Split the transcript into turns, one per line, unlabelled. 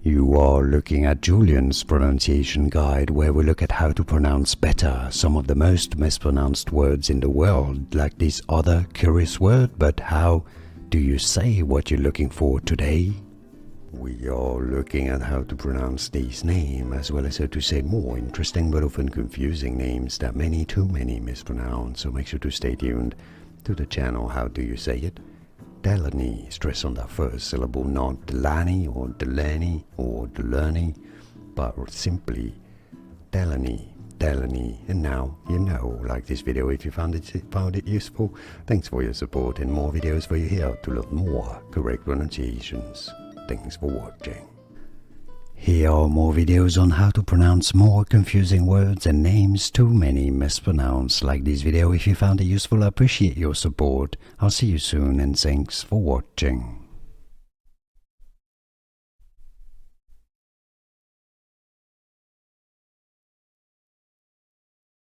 You are looking at Julian's pronunciation guide, where we look at how to pronounce better some of the most mispronounced words in the world, like this other curious word. But how do you say what you're looking for today? We are looking at how to pronounce these names, as well as how to say more interesting but often confusing names that too many mispronounce. So make sure to stay tuned to the channel. How do you say it? Delanie, stress on that first syllable, not Delanie or Delanie or Delanie, but simply Delanie, Delanie. And now you know. Like this video if you found it useful. Thanks for your support, and more videos for you here to learn more correct pronunciations. Thanks for watching. Here are more videos on how to pronounce more confusing words and names too many mispronounced. Like this video if you found it useful. I appreciate your support. I'll see you soon, and thanks for watching.